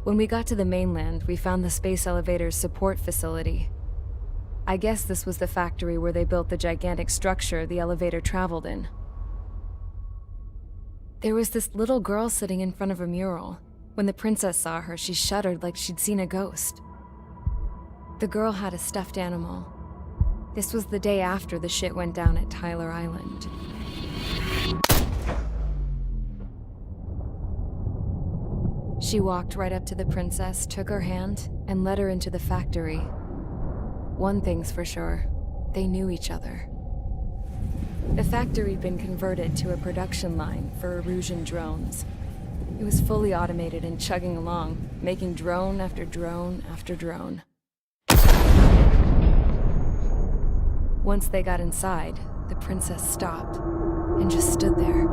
When we got to the mainland, we found the space elevator's support facility. I guess this was the factory where they built the gigantic structure the elevator traveled in. There was this little girl sitting in front of a mural. When the princess saw her, she shuddered like she'd seen a ghost. The girl had a stuffed animal. This was the day after the shit went down at Tyler Island. She walked right up to the princess, took her hand, and led her into the factory. One thing's for sure, they knew each other. The factory'd been converted to a production line for Erusean drones. It was fully automated and chugging along, making drone after drone after drone. Once they got inside, the princess stopped and just stood there.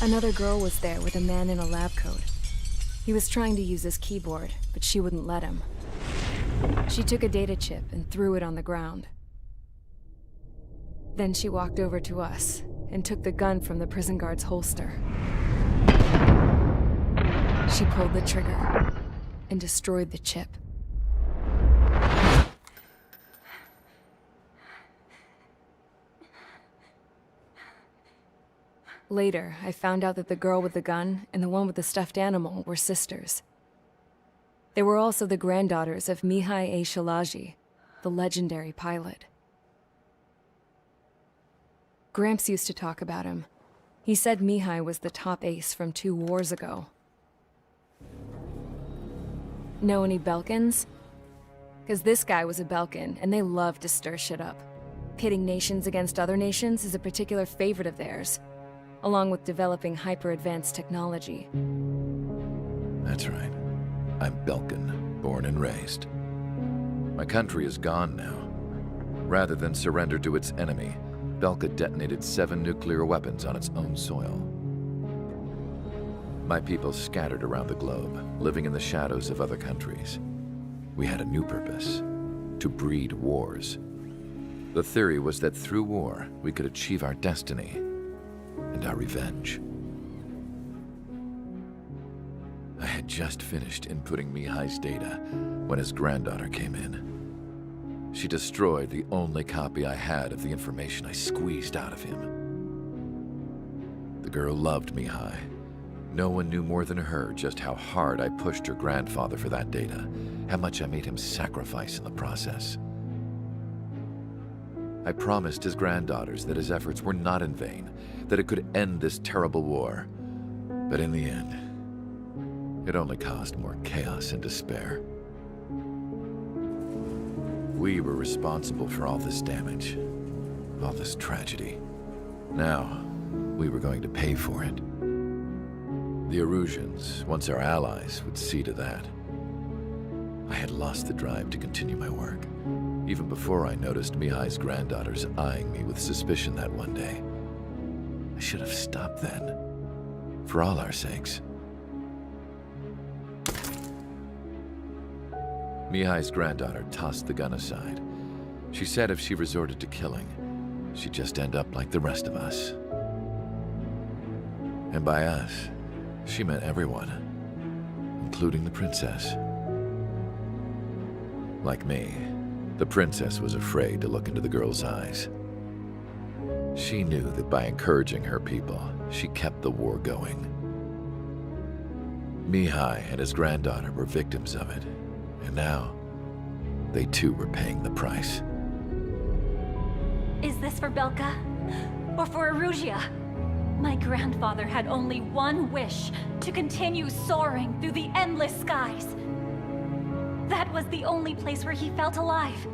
Another girl was there with a man in a lab coat. He was trying to use his keyboard, but she wouldn't let him. She took a data chip and threw it on the ground. Then she walked over to us and took the gun from the prison guard's holster. She pulled the trigger and destroyed the chip. Later, I found out that the girl with the gun and the one with the stuffed animal were sisters. They were also the granddaughters of Mihai A. Shalaji, the legendary pilot. Gramps used to talk about him. He said Mihai was the top ace from 2 wars ago. Know any Belkans? Because this guy was a Belkan, and they love to stir shit up. Pitting nations against other nations is a particular favorite of theirs, along with developing hyper-advanced technology. That's right. I'm Belkan, born and raised. My country is gone now. Rather than surrender to its enemy, Belka detonated 7 nuclear weapons on its own soil. My people scattered around the globe, living in the shadows of other countries. We had a new purpose: to breed wars. The theory was that through war, we could achieve our destiny and our revenge. I had just finished inputting Mihai's data when his granddaughter came in. She destroyed the only copy I had of the information I squeezed out of him. The girl loved Mihai. No one knew more than her just how hard I pushed her grandfather for that data, how much I made him sacrifice in the process. I promised his granddaughters that his efforts were not in vain, that it could end this terrible war. But in the end, it only caused more chaos and despair. We were responsible for all this damage, all this tragedy. Now, we were going to pay for it. The Eruseans, once our allies, would see to that. I had lost the drive to continue my work, even before I noticed Mihai's granddaughters eyeing me with suspicion that one day. I should have stopped then, for all our sakes. Mihai's granddaughter tossed the gun aside. She said if she resorted to killing, she'd just end up like the rest of us. And by us, she meant everyone, including the princess. Like me, the princess was afraid to look into the girl's eyes. She knew that by encouraging her people, she kept the war going. Mihai and his granddaughter were victims of it, and now, they too were paying the price. Is this for Belka? Or for Erusia? My grandfather had only one wish: to continue soaring through the endless skies. That was the only place where he felt alive.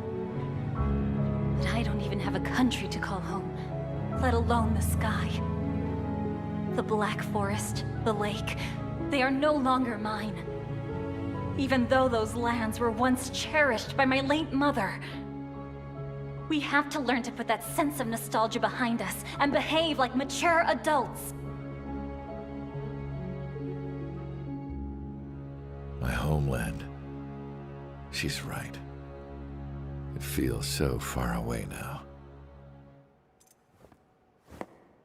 But I don't even have a country to call home, let alone the sky. The Black Forest, the lake, they are no longer mine. Even though those lands were once cherished by my late mother. We have to learn to put that sense of nostalgia behind us and behave like mature adults. My homeland. She's right. It feels so far away now.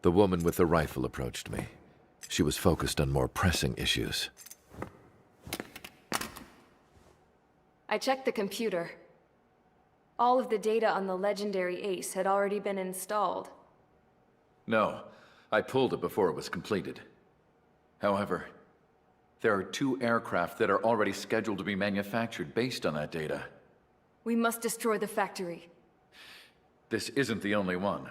The woman with the rifle approached me. She was focused on more pressing issues. I checked the computer. All of the data on the legendary Ace had already been installed. No, I pulled it before it was completed. However, there are 2 aircraft that are already scheduled to be manufactured based on that data. We must destroy the factory. This isn't the only one.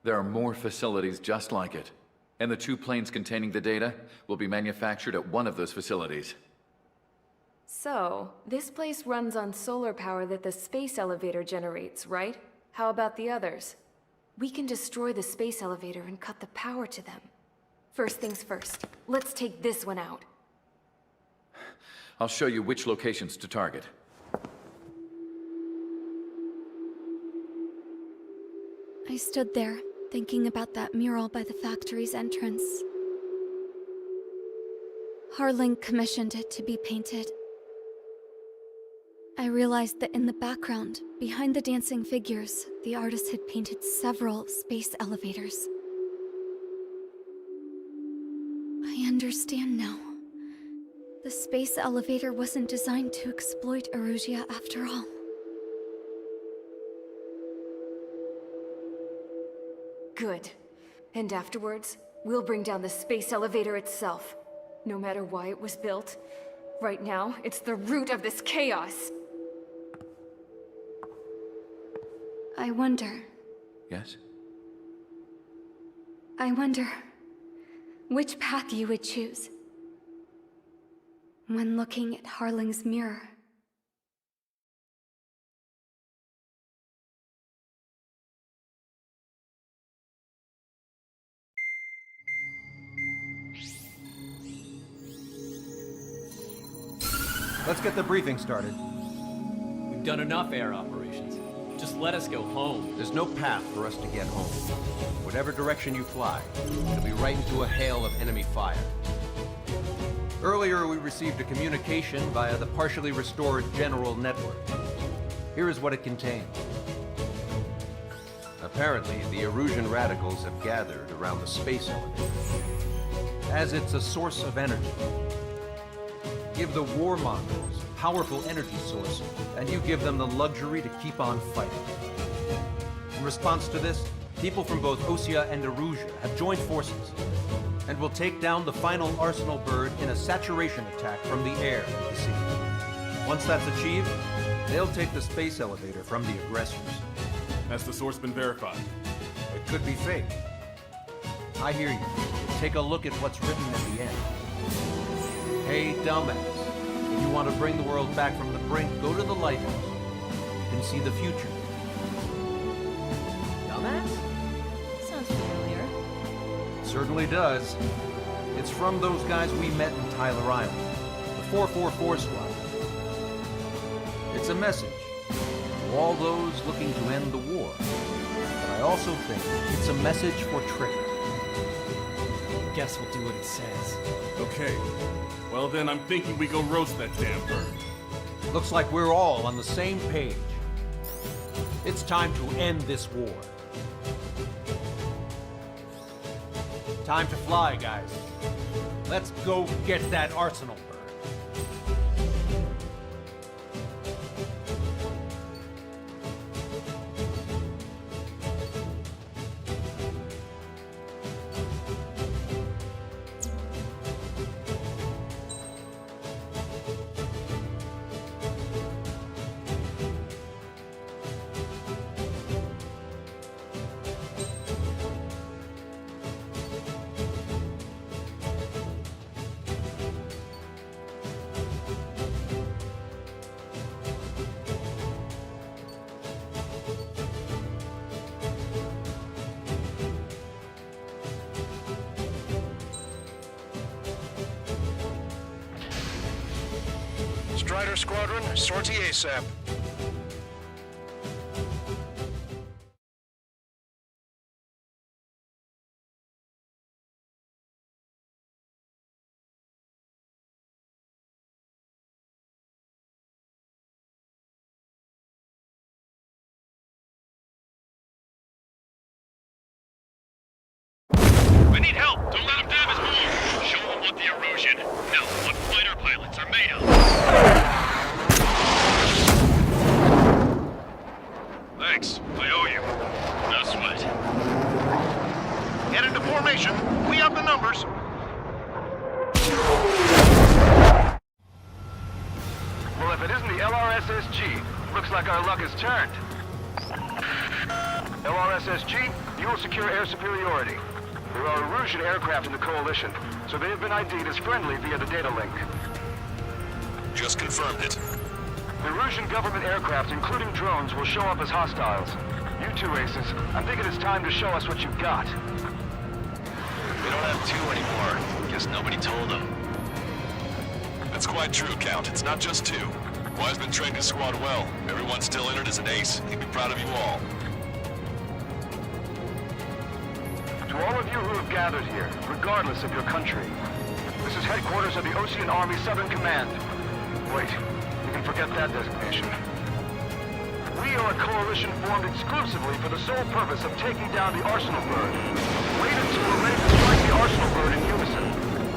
There are more facilities just like it, and the 2 planes containing the data will be manufactured at one of those facilities. So, this place runs on solar power that the space elevator generates, right? How about the others? We can destroy the space elevator and cut the power to them. First things first, let's take this one out. I'll show you which locations to target. I stood there, thinking about that mural by the factory's entrance. Harling commissioned it to be painted. I realized that in the background, behind the dancing figures, the artist had painted several space elevators. I understand now. The space elevator wasn't designed to exploit Erusia after all. Good. And afterwards, we'll bring down the space elevator itself. No matter why it was built, right now, it's the root of this chaos. I wonder Yes? which path you would choose when looking at Harling's mirror. Let's get the briefing started. We've done enough air operations. Just let us go home. There's no path for us to get home. Whatever direction you fly, it'll be right into a hail of enemy fire. Earlier, we received a communication via the partially restored general network. Here is what it contained. Apparently, the Erusean Radicals have gathered around the space elevator, as it's a source of energy. Give the warmongers a powerful energy source, and you give them the luxury to keep on fighting. In response to this, people from both Osean and Erusia have joined forces, and will take down the final arsenal bird in a saturation attack from the air to the sea. Once that's achieved, they'll take the space elevator from the aggressors. Has the source been verified? It could be fake. I hear you. Take a look at what's written at the end. Hey, dumbass. If you want to bring the world back from the brink, go to the Lighthouse. You can see the future. Dumbass? Sounds familiar. Certainly does. It's from those guys we met in Tyler Island, the 444 Squadron. It's a message to all those looking to end the war. But I also think it's a message for traitors. Guess we'll do what it says. Okay. Well then, I'm thinking we go roast that damn bird. Looks like we're all on the same page. It's time to end this war. Time to fly, guys. Let's go get that arsenal bird. Strider Squadron, sortie ASAP. information. We have the numbers. Well, if it isn't the LRSSG, looks like our luck has turned. LRSSG, you will secure air superiority. There are Erusean aircraft in the Coalition, so they have been ID'd as friendly via the data link. Just confirmed it. The Erusean government aircraft, including drones, will show up as hostiles. You two aces, I'm thinking it's time to show us what you've got. We don't have two anymore. Guess nobody told them. That's quite true, Count. It's not just two. Wiseman trained his squad well. Everyone's still entered as an ace. He'd be proud of you all. To all of you who have gathered here, regardless of your country, this is headquarters of the Osean Army Southern Command. Wait, you can forget that designation. We are a coalition formed exclusively for the sole purpose of taking down the Arsenal Bird. Wait until we're ready to strike the Arsenal Bird in unison.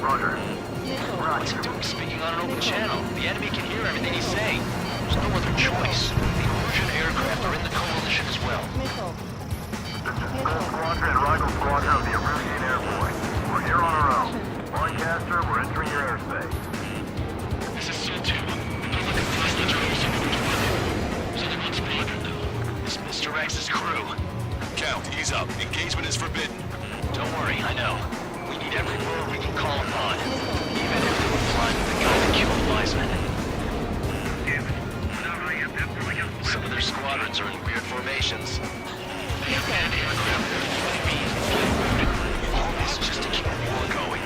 Roger. What's he doing speaking on an open channel? The enemy can hear everything he's saying. There's no other choice. The Erusean aircraft are in the coalition as well. This is Sol Squadron and Rival Squadron of the Erusean Air Force. We're here on our own. Lancaster, we're entering your airspace. This is Sol 2. Public and hostage are also moving toward Southern Squadron, though. This misdirects his crew. Count, ease up. Engagement is forbidden. Don't worry, I know. We need every bird we can call upon. Even if they were flying with the guy that killed Wiseman. Some of their squadrons are in weird formations. They have manned aircraft that are flying bees and flying. All this just to keep the war going.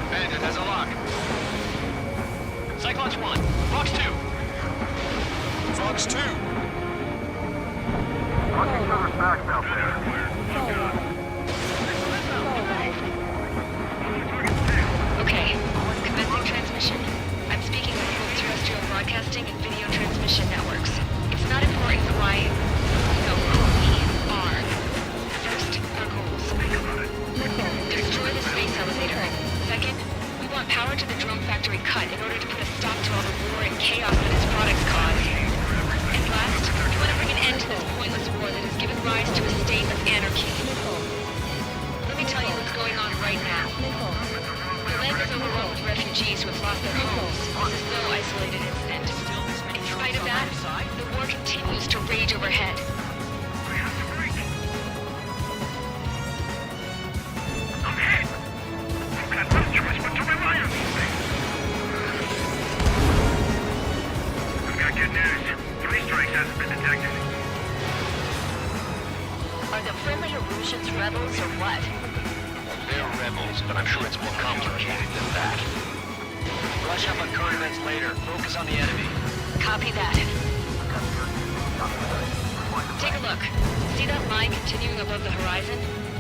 Bandit has a lock. Cyclones 1, Fox 2. Fox 2! Watch each other's backs out there. Okay, commencing transmission. I'm speaking with both terrestrial broadcasting and video transmission networks. It's not important why, who we are. First, our goals. Destroy the space elevator. Second, we want power to the drone factory cut in order to put a stop to all the war and chaos that its products cause. And last, we want to bring an end to this pointless war that has given rise to a state of anarchy. Let me tell you what's going on right now. The land is overrun with refugees who have lost their homes. This is no isolated incident. In spite of that, the war continues to rage overhead. Are the friendly Eruseans rebels or what? They're rebels, but I'm sure it's more complicated than that. Brush up on current events later. Focus on the enemy. Copy that. Take a look. See that line continuing above the horizon?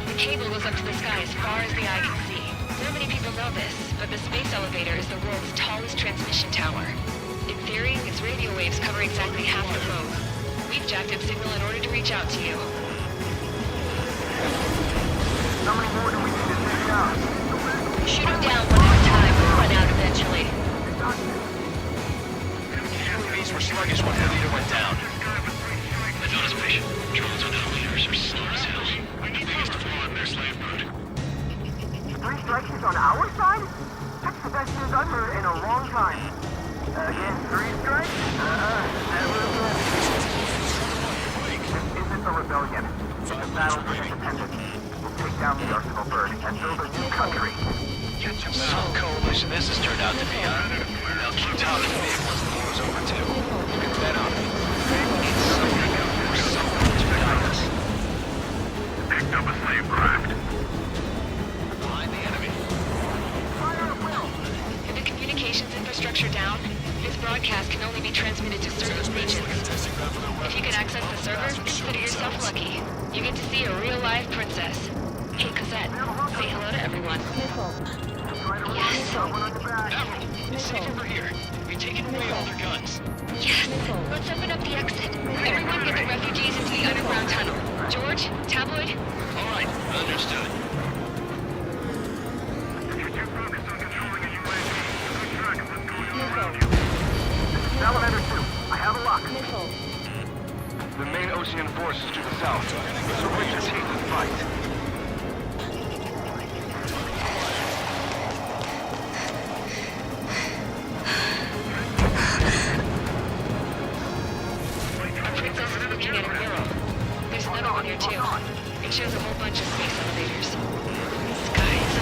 The cable goes up to the sky as far as the eye can see. Not many people know this, but the space elevator is the world's tallest transmission tower. In theory, its radio waves cover exactly half the globe. We've jacked its signal in order to reach out to you. How many more do we need to take out? Shoot them down one at a time. We'll run out eventually. These were sluggish when the leader went down. I noticed patient. Drones without leaders are slow as hell. The biggest flaw in their slave mode. 3 strikes is on our side? That's the best news I've heard in a long time. Again, 3 strikes? Never again. This isn't a rebellion. It's a battle for independence. We'll take down the Arsenal Bird and build a new country. Some coalition this has turned out to be, huh? Now keep talking to me once the war's over, too. You can bet on it. We need someone to guide us. Picked up a slave craft. Behind the enemy. Fire at will. With the communications infrastructure down, this broadcast can only be transmitted to certain regions. If you can access the server, consider yourself lucky. You get to see a real-life princess. Hey, Cossette, say hello to everyone. Yes. Admiral, it's safe over here. We've taken away all their guns. Yes. Let's open up the exit. Everyone get the refugees into the underground tunnel. George, Tabloid? All right, understood. If you're too focused on controlling a UAV, good track of what's going on around you. forces to the south, so bring your teeth and fight. Our princess is looking at a mural. There's another one here too. It shows a whole bunch of space elevators. Skies.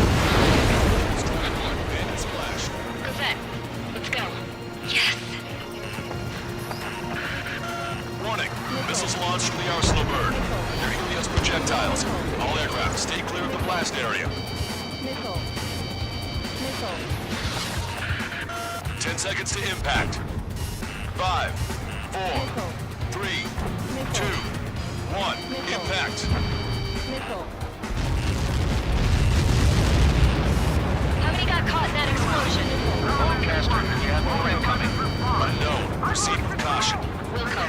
Cosette, let's go. Yes! Warning. Missiles launched from the Arsenal bird. They're Helios projectiles. All aircraft, stay clear of the blast area. Missile. 10 seconds to impact. 5, 4, 3, 2, 1. Impact. How many got caught in that explosion? Broadcaster, you have more incoming. Unknown. Proceed with caution. Wilco.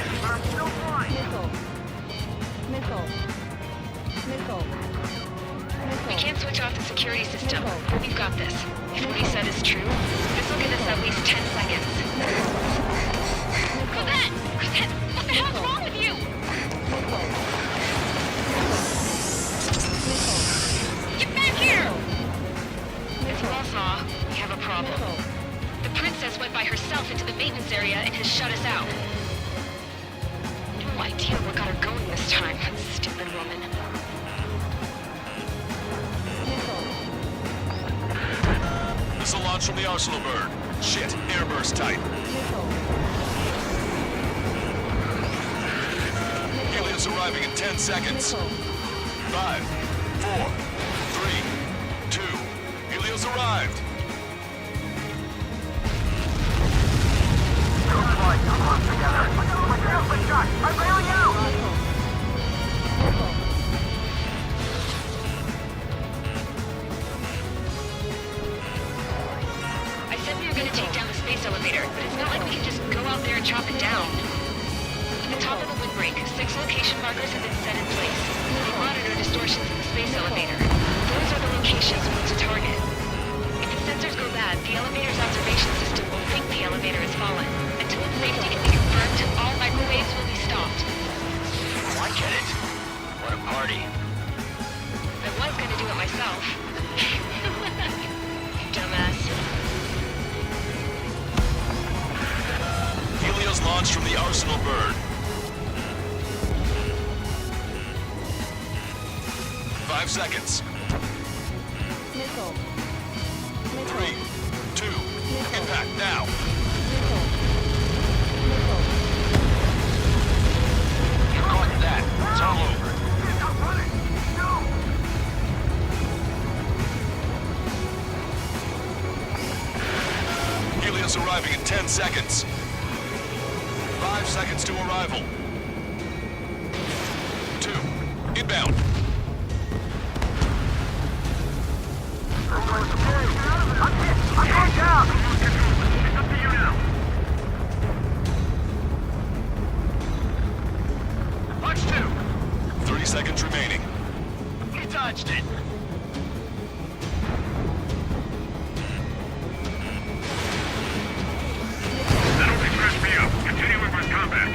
We can't switch off the security system, but we've got this. If what he said is true, this will give us at least 10 seconds. Cosette! Cosette! What the hell's wrong with you? Get back here! As you all saw, we have a problem. The princess went by herself into the maintenance area and has shut us out. No idea what got her going this time. Stupid woman. Missile launch from the Arsenal bird. Shit, airburst type. Helios arriving in 10 seconds. 5, 4, 3, 2. Helios arrived. I'm bailing out! I said we were going to take down the space elevator, but it's not like we can just go out there and chop it down. At the top of the windbreak, 6 location markers have been set in place. They monitor distortions in the space elevator. Those are the locations we need to target. If the sensors go bad, the elevator's observation system will think the elevator has fallen. Until its safety can be confirmed, all microwaves will be stopped. Oh, I get it. What a party. I was going to do it myself. Dumbass. Helios launched from the Arsenal bird. 5 seconds. 3, 2, impact now. You caught that. It's all over. Helios arriving in 10 seconds. 5 seconds to arrival. 2, inbound. I'm going down! It's up to you now. Watch 2. 30 seconds remaining. You dodged it. That'll be press me up. Continue with combat.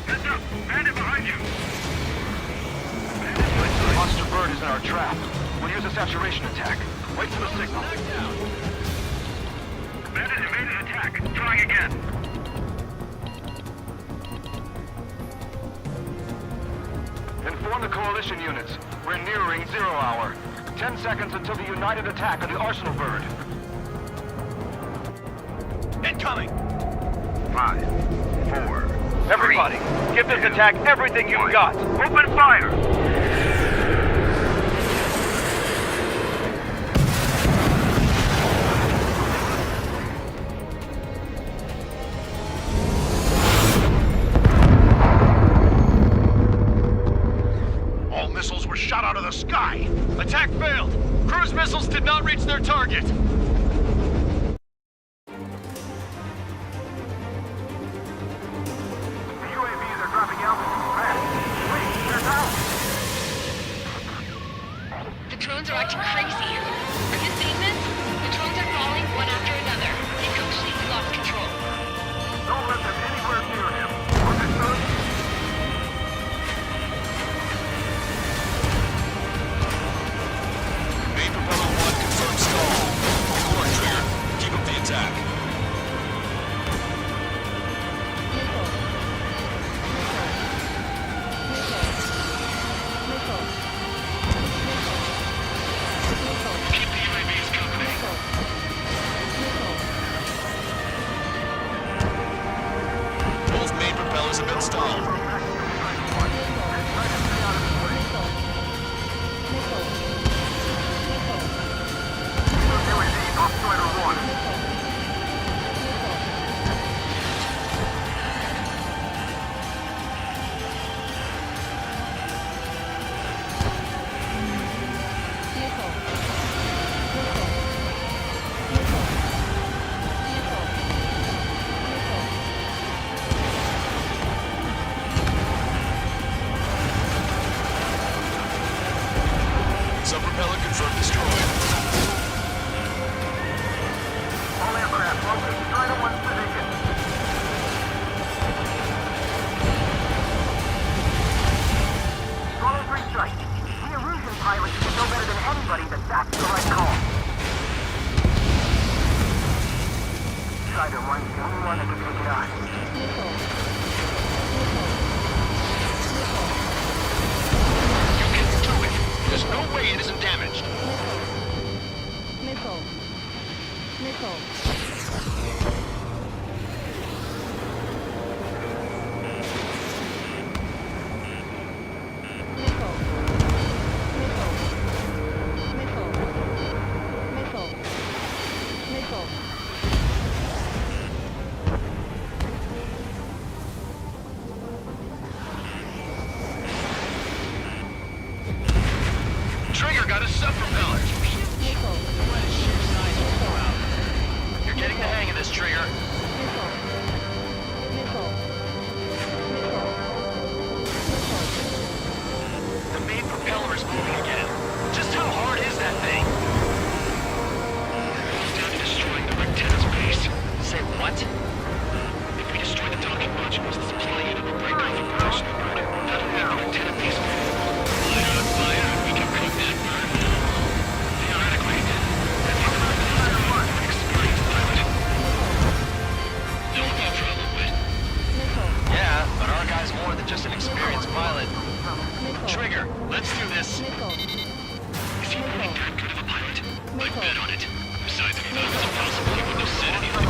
Heads up! Bandit behind you! Monster bird is in our trap. We'll use a saturation attack. Wait for the signal. Bandit evaded attack. Trying again. Inform the coalition units. We're nearing 0 hour. 10 seconds until the united attack of the Arsenal bird. Incoming. 5, 4. Everybody, give this attack everything you've got. Open fire! All missiles were shot out of the sky. Attack failed. Cruise missiles did not reach their target. The drones are acting crazy. Are you seeing this? The drones are falling one after another. They've completely lost control. Don't let them anywhere near him. Sub-propeller confirmed destroyed. All aircraft, locate Strider 1's position. Swallow 3 strike. The Erusean pilots should know better than anybody that that's the right call. Strider 1's the only one that can take it on. You get through it. There's no way it isn't damaged. Missile. Trigger got a sub-propeller. You're getting the hang of this, Trigger. The main propeller is moving again. Just how hard is that thing? Down to destroying the Rectenna's base. Say what? If we destroy the docking modules, the supply unit will break off the protection grid. That'll make the Rectenna base light on fire, and we can cook that bird. Theoretically, that means we're an experienced pilot. No problem with. Yeah, but our guy's more than just an experienced pilot. Trigger, let's do this. Is he really that good of a pilot? I'd bet on it. Besides, if that was impossible, he wouldn't have said anything.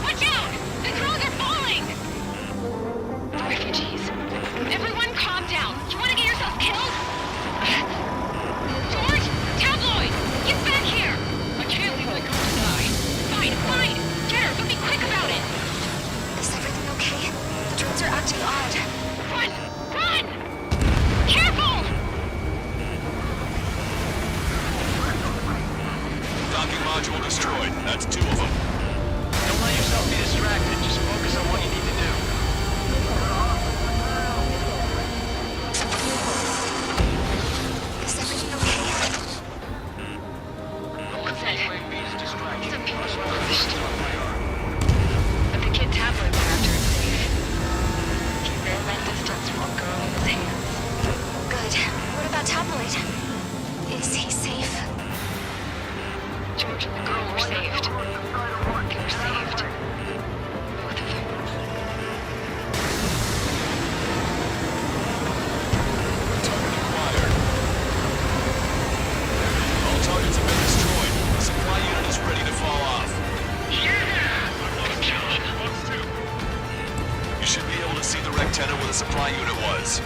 Watch out! The crews are falling! Refugees. Everyone calm down. You want to get yourself killed? George! Tabloid! Get back here! I can't leave my girl to die. Fine. Get her, but be quick about it! Is everything okay? The drones are acting odd. Run! Careful! Docking module destroyed. That's 2 of them. Don't let yourself be distracted. Just focus on what you need to do. Is everything okay? What's that? UAV is distracted. Some people were pushed. But the kid Tabloid went after it safe. He ran that distance while girl in his hands. Good. What about Tabloid? Is he safe? George and the girl were saved. They were saved. Both of them. Target acquired. All targets have been destroyed. The supply unit is ready to fall off. You should be able to see the Rectenna where the supply unit was.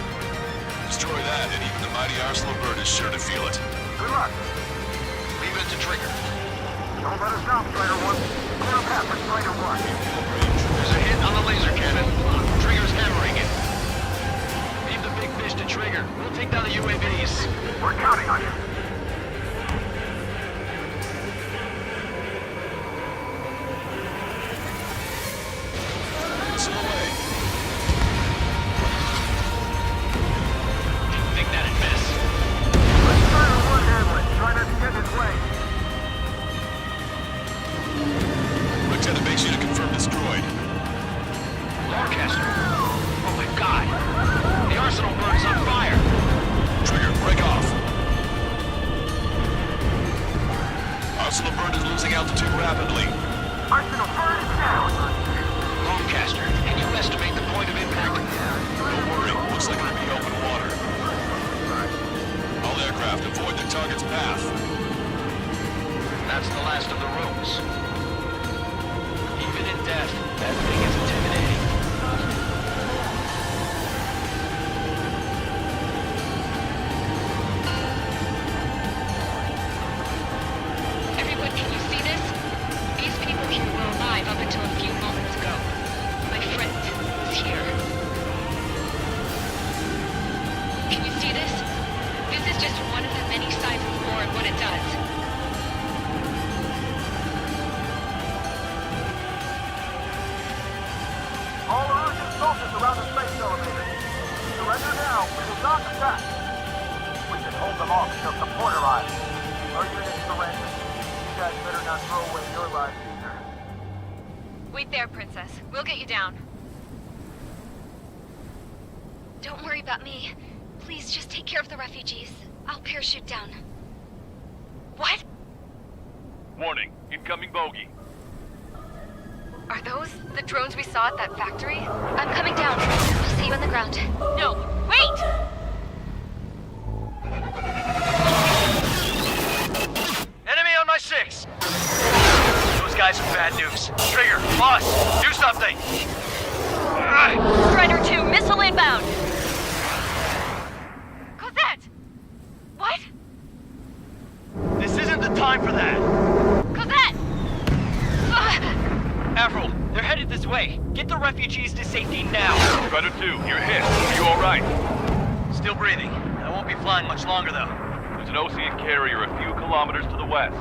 Destroy that, and even the mighty Arsenal bird is sure to feel it. Good luck. Leave it to Trigger. Don't let us down, Strider 1. Clear a path for Strider 1. There's a hit on the laser cannon. Trigger's hammering it. Leave the big fish to Trigger. We'll take down the UAVs. We're counting on you. Missile away. Didn't think that'd miss. Let Strider 1 handle it. Try not to get in his way. Rectenna base unit confirmed destroyed. Forecaster. Oh my god. The Arsenal bird is on fire. Trigger, break off. Arsenal bird is losing altitude rapidly. Arsenal bird is down. Longcaster, can you estimate the point of impact? Don't worry, looks like it'll be open water. All aircraft, avoid the target's path. That's the last of the rooms. Even in death, that thing is intimidating. Everyone, can you see this? These people here were alive up until a few moments ago. My friend was here. Can you see this? This is just one of the many sides of war and what it does. All Erusean soldiers around the space elevator. Surrender now. We will not attack. We can hold them off until support arrives. Our units surrender. You guys better not throw away your lives either. Wait there, Princess. We'll get you down. Don't worry about me. Please just take care of the refugees. I'll parachute down. What? Warning, incoming bogey. Are those the drones we saw at that factory? I'm coming down. I'll see you on the ground. No, wait! Enemy on my 6! Those guys are bad news. Trigger, boss, do something! Strider 2, missile inbound! Cosette! What? This isn't the time for that! Cosette! Avril, they're headed this way. Get the refugees to safety now. Strider 2, you're hit. Are you alright? Still breathing. I won't be flying much longer, though. There's an Osean carrier a few kilometers to the west.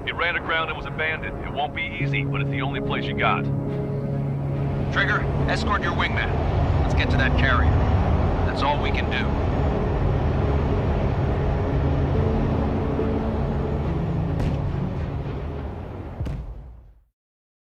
It ran aground and was abandoned. It won't be easy, but it's the only place you got. Trigger, escort your wingman. Let's get to that carrier. That's all we can do.